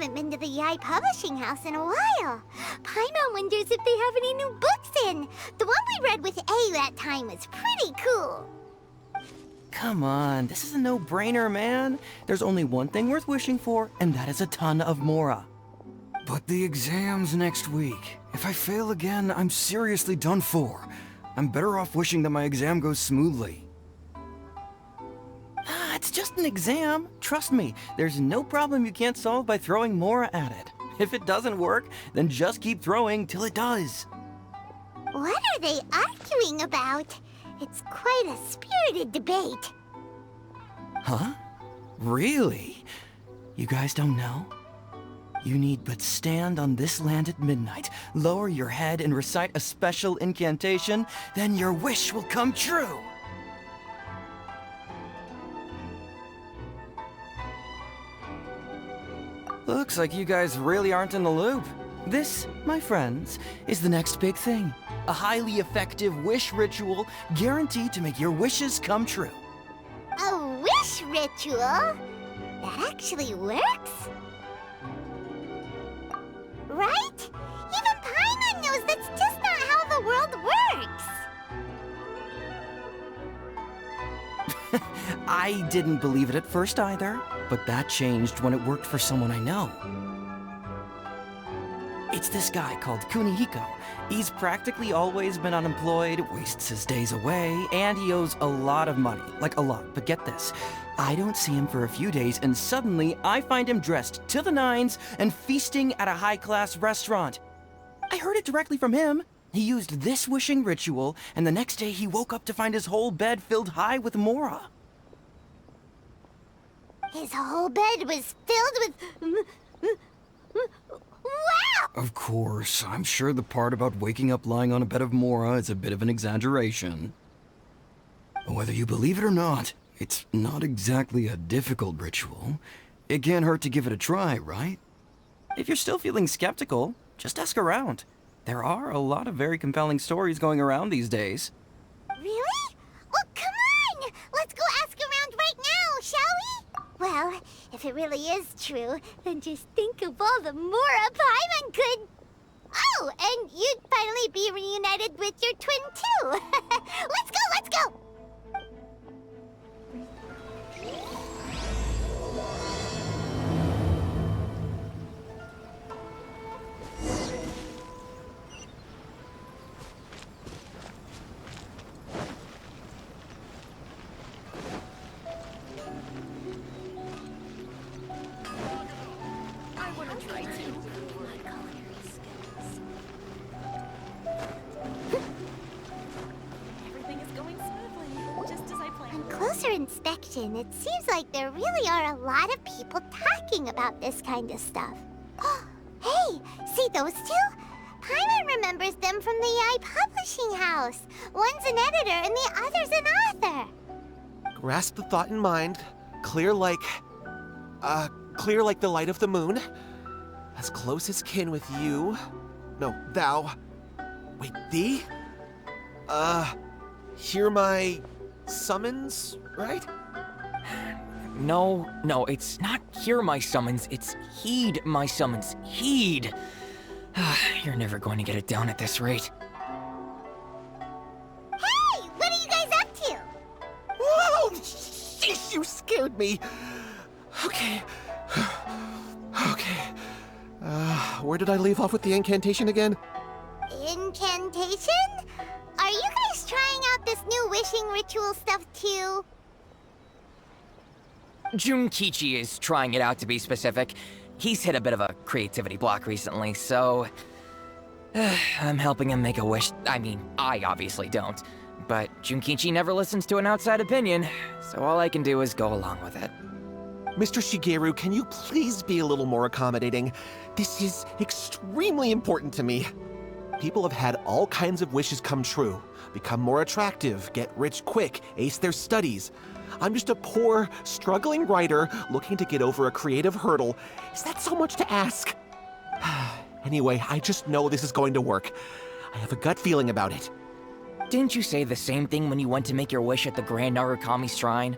haven't been to the Yai Publishing House in a while. Paimon wonders if they have any new books in. The one we read with A that time was pretty cool. Come on, this is a no-brainer, man. There's only one thing worth wishing for, and that is a ton of Mora. But the exam's next week. If I fail again, I'm seriously done for. I'm better off wishing that my exam goes smoothly. It's just an exam. Trust me, there's no problem you can't solve by throwing Mora at it. If it doesn't work, then just keep throwing till it does. What are they arguing about? It's quite a spirited debate. Huh? Really? You guys don't know? You need but stand on this land at midnight, lower your head and recite a special incantation, then your wish will come true! Looks like you guys really aren't in the loop. This, my friends, is the next big thing. A highly effective wish ritual guaranteed to make your wishes come true. A wish ritual? That actually works? Right? Even Paimon knows that's just not how the world works. I didn't believe it at first either, but that changed when it worked for someone I know. It's this guy called Kunihiko. He's practically always been unemployed, wastes his days away, and he owes a lot of money. Like a lot, but get this. I don't see him for a few days, and suddenly I find him dressed to the nines and feasting at a high-class restaurant. I heard it directly from him. He used this wishing ritual, and the next day he woke up to find his whole bed filled high with Mora. His whole bed was filled with... Wow! Of course, I'm sure the part about waking up lying on a bed of Mora is a bit of an exaggeration. Whether you believe it or not, it's not exactly a difficult ritual. It can't hurt to give it a try, right? If you're still feeling skeptical, just ask around. There are a lot of very compelling stories going around these days. Really? Well, come on! Let's go ask around right now, shall we? Well, if it really is true, then just think of all the Mora Paimon could... Oh, and you'd finally be reunited with your twin, too! Let's go, let's go! Closer inspection, it seems like there really are a lot of people talking about this kind of stuff. Hey, see those two? Paimon remembers them from the Yai Publishing House. One's an editor and the other's an author. Grasp the thought in mind. Clear like the light of the moon. As close as kin with you. No, thou. Wait, thee? Hear my summons, right? No, it's not hear my summons, it's heed my summons. Heed! You're never going to get it down at this rate. Hey, what are you guys up to? Whoa! Sheesh, you scared me! Okay. Okay. Where did I leave off with the incantation again? Incantation? Are you guys trying out this new wishing ritual stuff too? Junkichi is trying it out, to be specific. He's hit a bit of a creativity block recently, so... I'm helping him make a wish. I mean, I obviously don't. But Junkichi never listens to an outside opinion, so all I can do is go along with it. Mr. Shigeru, can you please be a little more accommodating? This is extremely important to me. People have had all kinds of wishes come true. Become more attractive, get rich quick, ace their studies. I'm just a poor, struggling writer looking to get over a creative hurdle. Is that so much to ask? Anyway, I just know this is going to work. I have a gut feeling about it. Didn't you say the same thing when you went to make your wish at the Grand Narukami Shrine?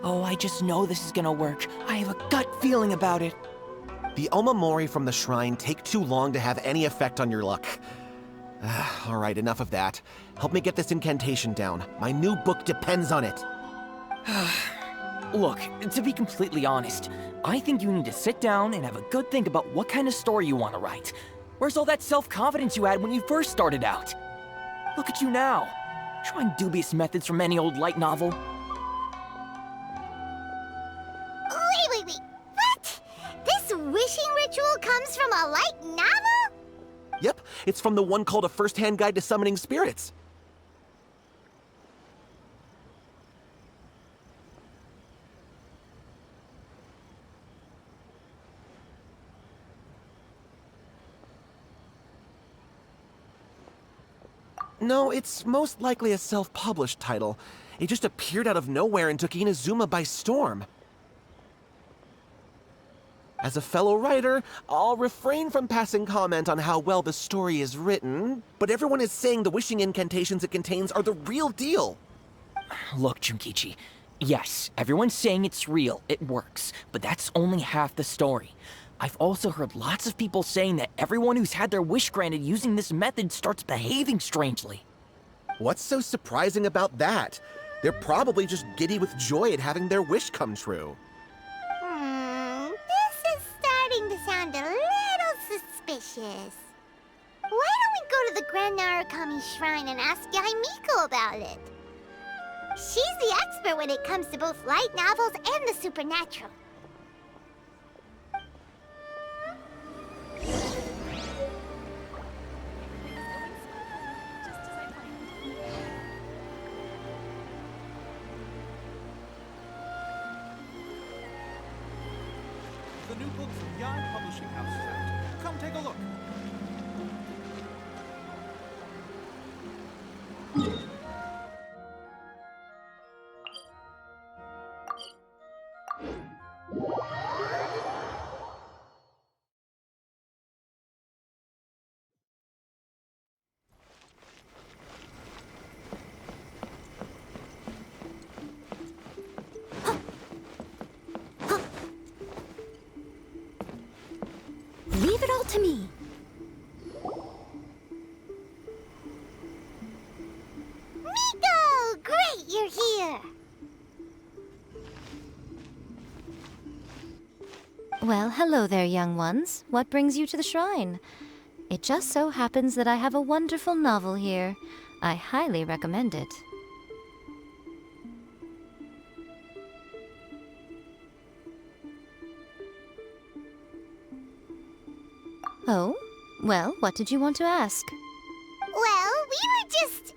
Oh, I just know this is gonna work. I have a gut feeling about it. The Omamori from the shrine take too long to have any effect on your luck. Alright, enough of that. Help me get this incantation down. My new book depends on it. Look, to be completely honest, I think you need to sit down and have a good think about what kind of story you want to write. Where's all that self-confidence you had when you first started out? Look at you now, trying dubious methods from any old light novel. Wait. What? This wishing ritual comes from a light novel? Yep, it's from the one called A First-Hand Guide to Summoning Spirits. No, it's most likely a self-published title. It just appeared out of nowhere and took Inazuma by storm. As a fellow writer, I'll refrain from passing comment on how well the story is written, but everyone is saying the wishing incantations it contains are the real deal. Look, Junkichi, yes, everyone's saying it's real, it works, but that's only half the story. I've also heard lots of people saying that everyone who's had their wish granted using this method starts behaving strangely. What's so surprising about that? They're probably just giddy with joy at having their wish come true. This is starting to sound a little suspicious. Why don't we go to the Grand Narukami Shrine and ask Yai Miko about it? She's the expert when it comes to both light novels and the supernatural. The new book from Yarn Publishing House is out. Come take a look. Leave it all to me. Miko! Great, you're here. Well, hello there, young ones. What brings you to the shrine? It just so happens that I have a wonderful novel here. I highly recommend it. Oh? Well, what did you want to ask? Well, we were just...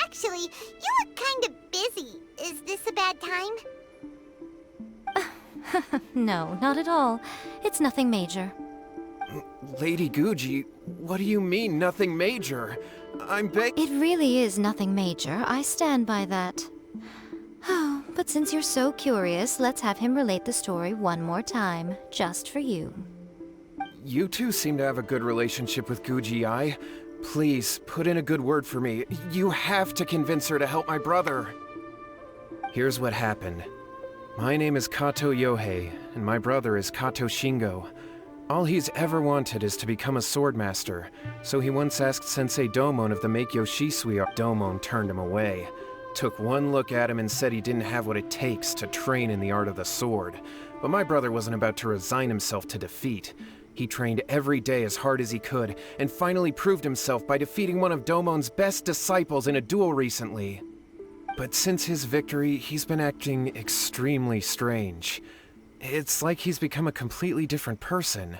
actually, you look kind of busy. Is this a bad time? No, not at all. It's nothing major. Lady Guji, what do you mean, nothing major? It really is nothing major. I stand by that. Oh, but since you're so curious, let's have him relate the story one more time, just for you. You two seem to have a good relationship with Guji-ai. Please, put in a good word for me. You have to convince her to help my brother. Here's what happened. My name is Kato Yohei, and my brother is Kato Shingo. All he's ever wanted is to become a swordmaster, so he once asked Sensei Domon of the Meikyo Shisui. Domon turned him away. Took one look at him and said he didn't have what it takes to train in the art of the sword. But my brother wasn't about to resign himself to defeat. He trained every day as hard as he could, and finally proved himself by defeating one of Domon's best disciples in a duel recently. But since his victory, he's been acting extremely strange. It's like he's become a completely different person.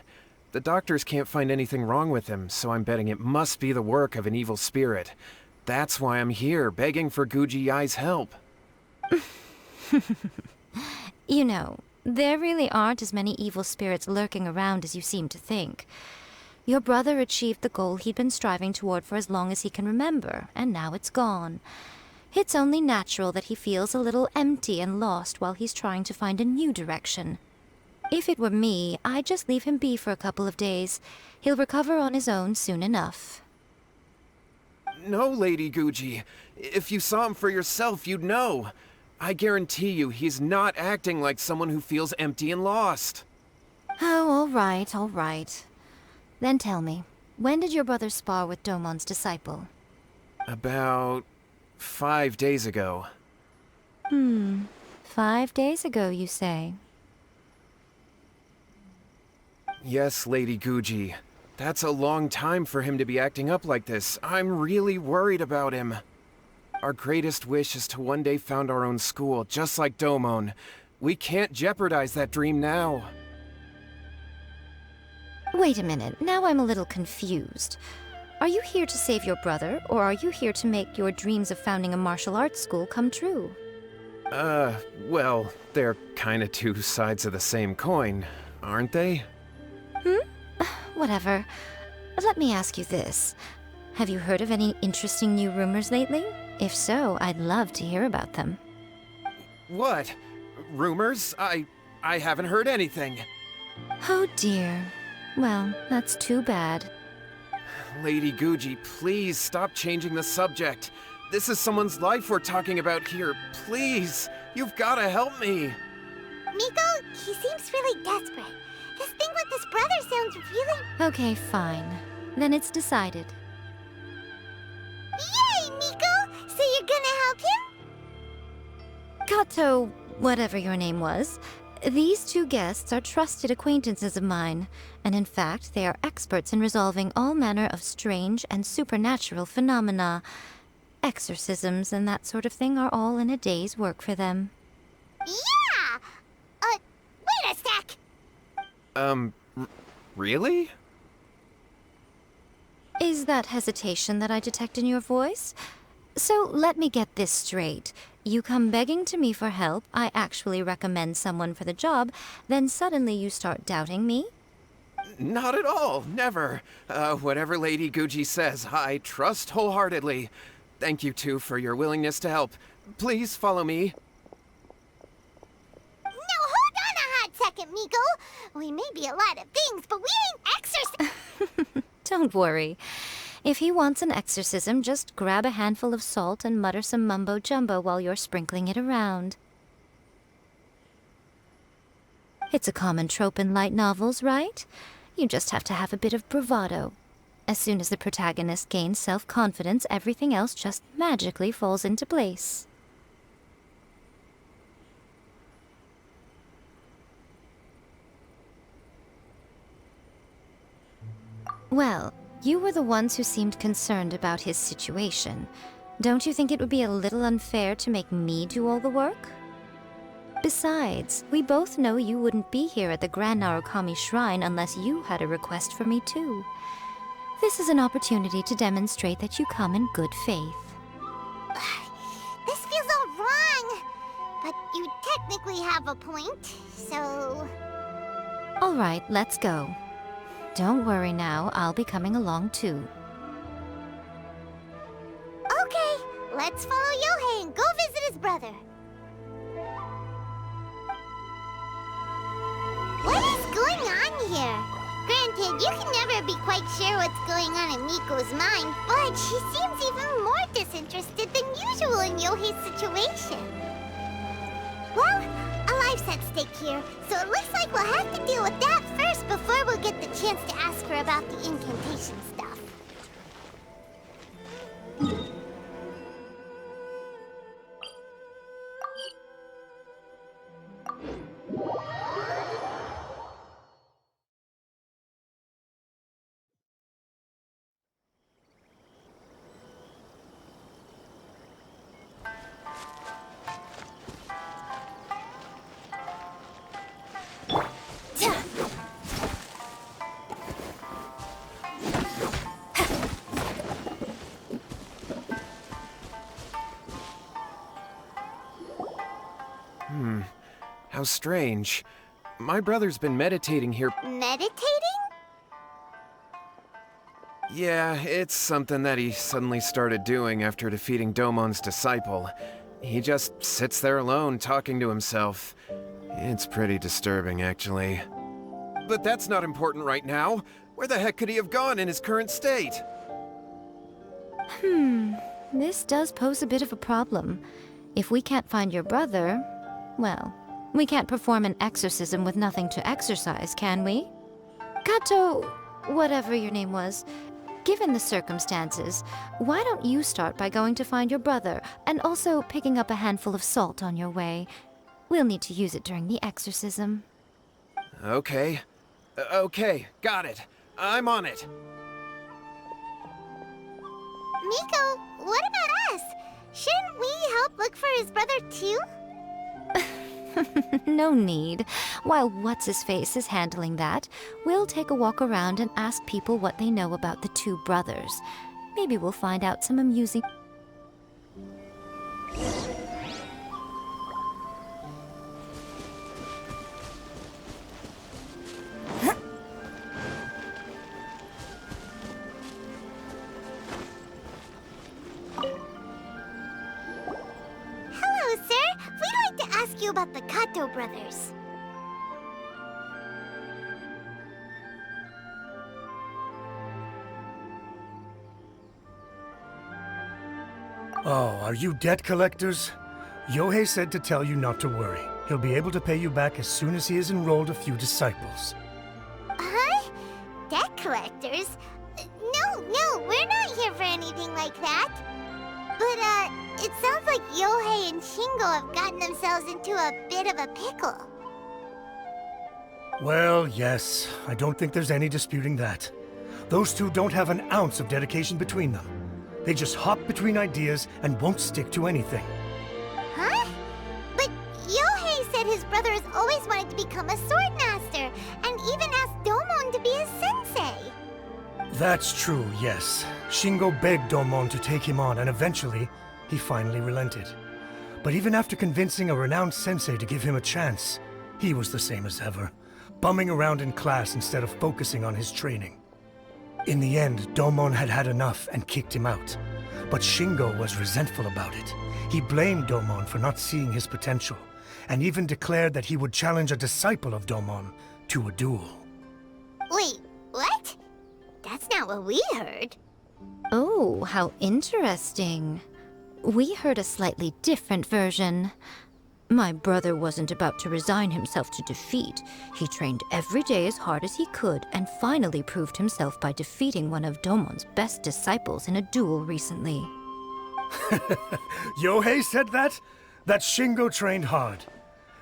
The doctors can't find anything wrong with him, so I'm betting it must be the work of an evil spirit. That's why I'm here, begging for Guji-ai's help. You know, there really aren't as many evil spirits lurking around as you seem to think. Your brother achieved the goal he'd been striving toward for as long as he can remember, and now it's gone. It's only natural that he feels a little empty and lost while he's trying to find a new direction. If it were me, I'd just leave him be for a couple of days. He'll recover on his own soon enough. No, Lady Guji. If you saw him for yourself, you'd know. I guarantee you he's not acting like someone who feels empty and lost. Oh, all right, all right. Then tell me, when did your brother spar with Domon's disciple? About 5 days ago. 5 days ago, you say? Yes, Lady Guji. That's a long time for him to be acting up like this. I'm really worried about him. Our greatest wish is to one day found our own school, just like Domon. We can't jeopardize that dream now. Wait a minute, now I'm a little confused. Are you here to save your brother, or are you here to make your dreams of founding a martial arts school come true? Well, they're kinda two sides of the same coin, aren't they? Whatever. Let me ask you this. Have you heard of any interesting new rumors lately? If so, I'd love to hear about them. What? Rumors? I haven't heard anything. Oh dear. Well, that's too bad. Lady Guji, please stop changing the subject. This is someone's life we're talking about here. Please, you've gotta help me. Miko, he seems really desperate. This thing with his brother sounds really... Okay, fine. Then it's decided. Yay, Miko! So you're gonna help him? Kato, whatever your name was, these two guests are trusted acquaintances of mine, and in fact, they are experts in resolving all manner of strange and supernatural phenomena. Exorcisms and that sort of thing are all in a day's work for them. Yeah! Wait a sec! Really? Is that hesitation that I detect in your voice? So let me get this straight. You come begging to me for help, I actually recommend someone for the job, then suddenly you start doubting me? Not at all, never. Whatever Lady Guji says, I trust wholeheartedly. Thank you two for your willingness to help. Please follow me. No, hold on a hot second, Miko. We may be a lot of things, but we ain't exorcists. Don't worry. If he wants an exorcism, just grab a handful of salt and mutter some mumbo-jumbo while you're sprinkling it around. It's a common trope in light novels, right? You just have to have a bit of bravado. As soon as the protagonist gains self-confidence, everything else just magically falls into place. Well, you were the ones who seemed concerned about his situation. Don't you think it would be a little unfair to make me do all the work? Besides, we both know you wouldn't be here at the Grand Narukami Shrine unless you had a request for me too. This is an opportunity to demonstrate that you come in good faith. This feels all wrong. But you technically have a point, so... All right, let's go. Don't worry now, I'll be coming along too. Okay, let's follow Yohei and go visit his brother. What is going on here? Granted, you can never be quite sure what's going on in Miko's mind, but she seems even more disinterested than usual in Yohei's situation. Well, a life's at stake here, so it looks like we'll have to deal with that first before we'll get the chance to ask her about the incantation stuff. How strange. My brother's been meditating here. Meditating? Yeah, it's something that he suddenly started doing after defeating Domon's disciple. He just sits there alone, talking to himself. It's pretty disturbing, actually. But that's not important right now. Where the heck could he have gone in his current state? This does pose a bit of a problem. If we can't find your brother, well, We can't perform an exorcism with nothing to exorcise, can we? Kato, whatever your name was, given the circumstances, why don't you start by going to find your brother and also picking up a handful of salt on your way? We'll need to use it during the exorcism. Okay. Okay, got it. I'm on it. Miko, what about us? Shouldn't we help look for his brother too? No need. While What's-His-Face is handling that, we'll take a walk around and ask people what they know about the two brothers. Maybe we'll find out some amusing... Hello, sir. We'd like to ask you about the Kato brothers. Oh, are you debt collectors? Yohei said to tell you not to worry. He'll be able to pay you back as soon as he has enrolled a few disciples. Huh? Debt collectors? No, we're not here for anything like that. But, it sounds like Yohei and Shingo have gotten themselves into a bit of a pickle. Well, yes, I don't think there's any disputing that. Those two don't have an ounce of dedication between them. They just hop between ideas and won't stick to anything. Huh? But Yohei said his brother has always wanted to become a sword master, and even asked Domon to be his sensei. That's true, yes. Shingo begged Domon to take him on, and eventually, he finally relented. But even after convincing a renowned sensei to give him a chance, he was the same as ever, bumming around in class instead of focusing on his training. In the end, Domon had had enough and kicked him out. But Shingo was resentful about it. He blamed Domon for not seeing his potential, and even declared that he would challenge a disciple of Domon to a duel. Wait, what? That's not what we heard. Oh, how interesting. We heard a slightly different version. My brother wasn't about to resign himself to defeat. He trained every day as hard as he could and finally proved himself by defeating one of Domon's best disciples in a duel recently. Yohei said that? That Shingo trained hard.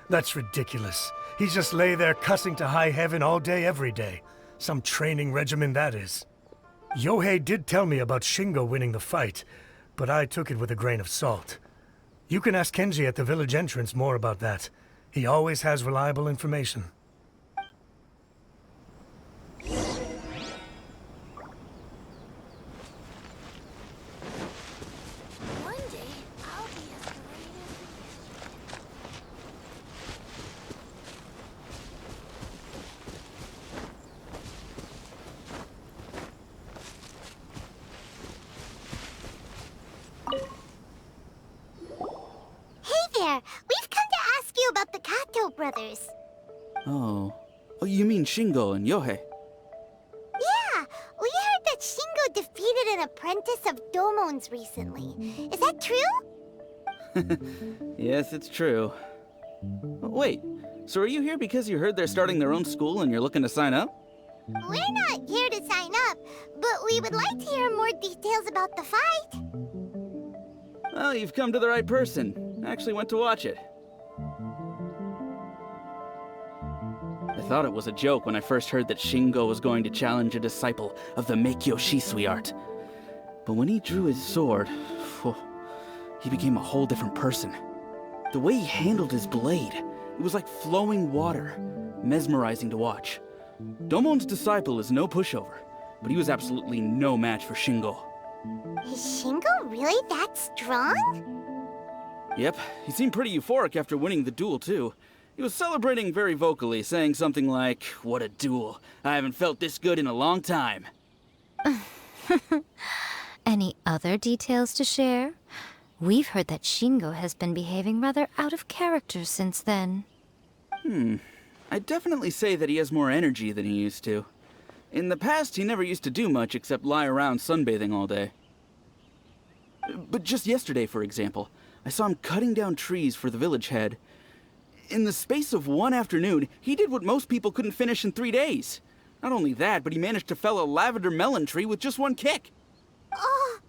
That's ridiculous. He just lay there cussing to high heaven all day every day. Some training regimen, that is. Yohei did tell me about Shingo winning the fight, but I took it with a grain of salt. You can ask Kenji at the village entrance more about that. He always has reliable information. One day, I'll be as great Hey there! We've come to ask you about the Kato brothers. Oh, you mean Shingo and Yohei? Yeah, we heard that Shingo defeated an apprentice of Domon's recently. Is that true? Yes, it's true. Wait, so are you here because you heard they're starting their own school and you're looking to sign up? We're not here to sign up, but we would like to hear more details about the fight. Well, you've come to the right person. I actually went to watch it. I thought it was a joke when I first heard that Shingo was going to challenge a disciple of the Meikyo Shisui art. But when he drew his sword, he became a whole different person. The way he handled his blade, it was like flowing water, mesmerizing to watch. Domon's disciple is no pushover, but he was absolutely no match for Shingo. Is Shingo really that strong? Yep, he seemed pretty euphoric after winning the duel, too. He was celebrating very vocally, saying something like, "What a duel. I haven't felt this good in a long time." Any other details to share? We've heard that Shingo has been behaving rather out of character since then. I'd definitely say that he has more energy than he used to. In the past, he never used to do much except lie around sunbathing all day. But just yesterday, for example, I saw him cutting down trees for the village head. In the space of one afternoon, he did what most people couldn't finish in 3 days. Not only that, but he managed to fell a lavender melon tree with just one kick. Oh,